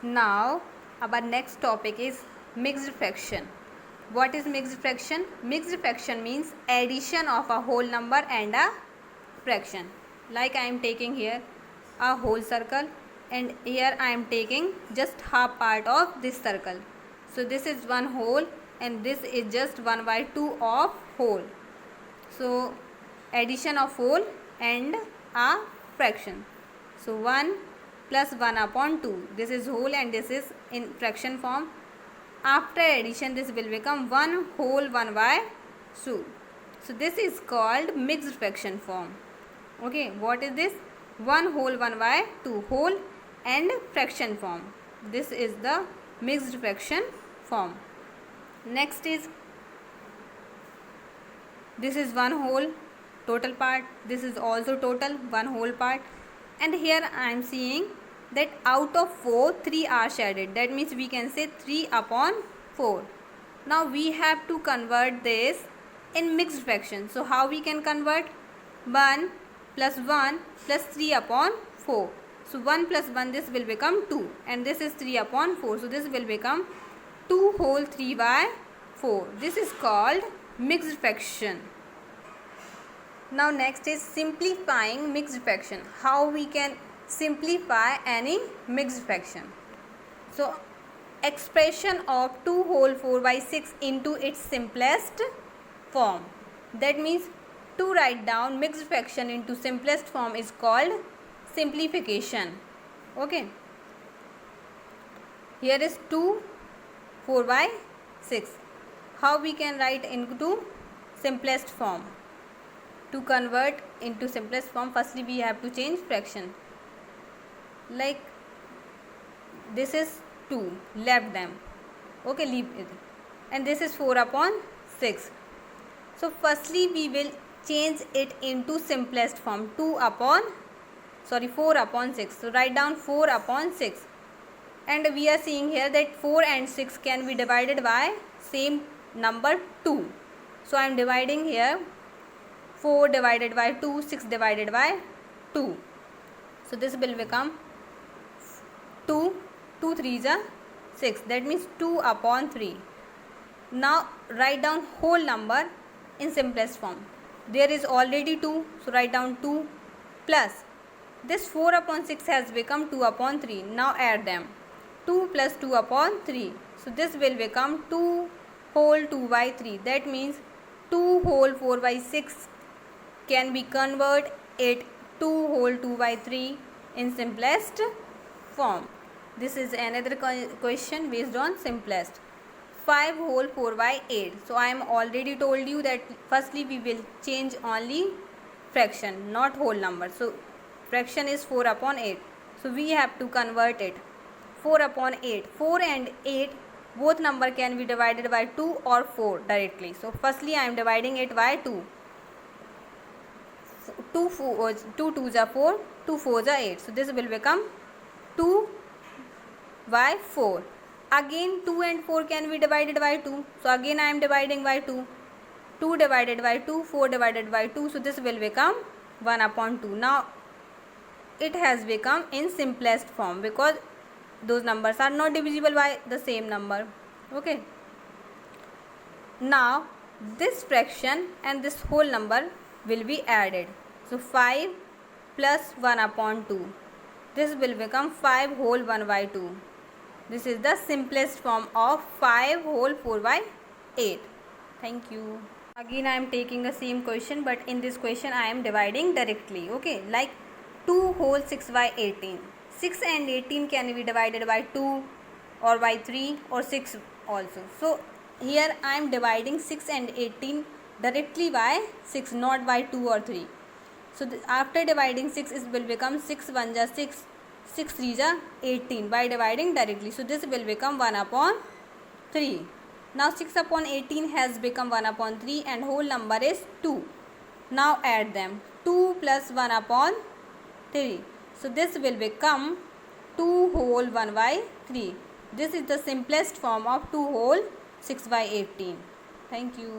Now our next topic is mixed fraction. What is mixed fraction? Mixed fraction means addition of a whole number and a fraction. Like I am taking here a whole circle and here I am taking just half part of this circle. So this is one whole and this is just 1/2 of whole. So addition of whole and a fraction. So 1 plus 1/2. This is whole and this is in fraction form. After addition this will become 1 whole 1/2. So this is called mixed fraction form. Okay, what is this? 1 whole 1/2 whole and fraction form. This is the mixed fraction form. Next is this is one whole total part. This is also total one whole part. And here I am seeing that out of 4, 3 are shaded. That means we can say 3/4. Now we have to convert this in mixed fraction. So how we can convert? 1 plus 1 plus 3/4. So 1 plus 1, this will become 2 and this is 3/4. So this will become 2 whole 3/4. This is called mixed fraction. Now next is simplifying mixed fraction. How we can simplify any mixed fraction? So expression of 2 whole 4/6 into its simplest form. That means to write down mixed fraction into simplest form is called simplification. Okay. Here is 2 4/6. How we can write into simplest form? To convert into simplest form, firstly we have to change fraction. Like this is 2, left them. Okay, leave it. And this is 4/6. So firstly we will change it into simplest form. 4/6. So write down 4/6. And we are seeing here that 4 and 6 can be divided by same number 2. So I am dividing here 4 divided by 2, 6 divided by 2. So this will become 2, 2 3s are 6. That means 2/3. Now write down whole number in simplest form. There is already 2. So write down 2 plus this 4/6 has become 2/3. Now add them. 2 plus 2/3. So this will become 2 whole 2/3. That means 2 whole 4/6 can be convert it 2 whole 2/3 in simplest form. This is another question based on simplest. 5 whole 4/8. So I am already told you that firstly we will change only fraction, not whole number. So fraction is 4/8. So we have to convert it 4/8. 4 and 8 both number can be divided by 2 or 4 directly. So firstly I am dividing it by 2. 2 2s are 4, 2 4s are 8. So this will become 2/4. Again 2 and 4 can be divided by 2. So again I am dividing by 2. 2 divided by 2, 4 divided by 2. So this will become 1/2. Now it has become in simplest form because those numbers are not divisible by the same number. Okay. Now this fraction and this whole number will be added. So 5 plus 1/2. This will become 5 whole 1/2. This is the simplest form of 5 whole 4/8. Thank you. Again I am taking the same question, but in this question I am dividing directly. Okay, like 2 whole 6/18. 6 and 18 can be divided by 2 or by 3 or 6 also. So here I am dividing 6 and 18 directly by 6, not by 2 or 3. So after dividing 6 it will become 6 1s are 6, 6 3s are 18 by dividing directly. So this will become 1/3. Now 6/18 has become 1/3 and whole number is 2. Now add them. 2 plus 1/3. So this will become 2 whole 1/3. This is the simplest form of 2 whole 6/18. Thank you.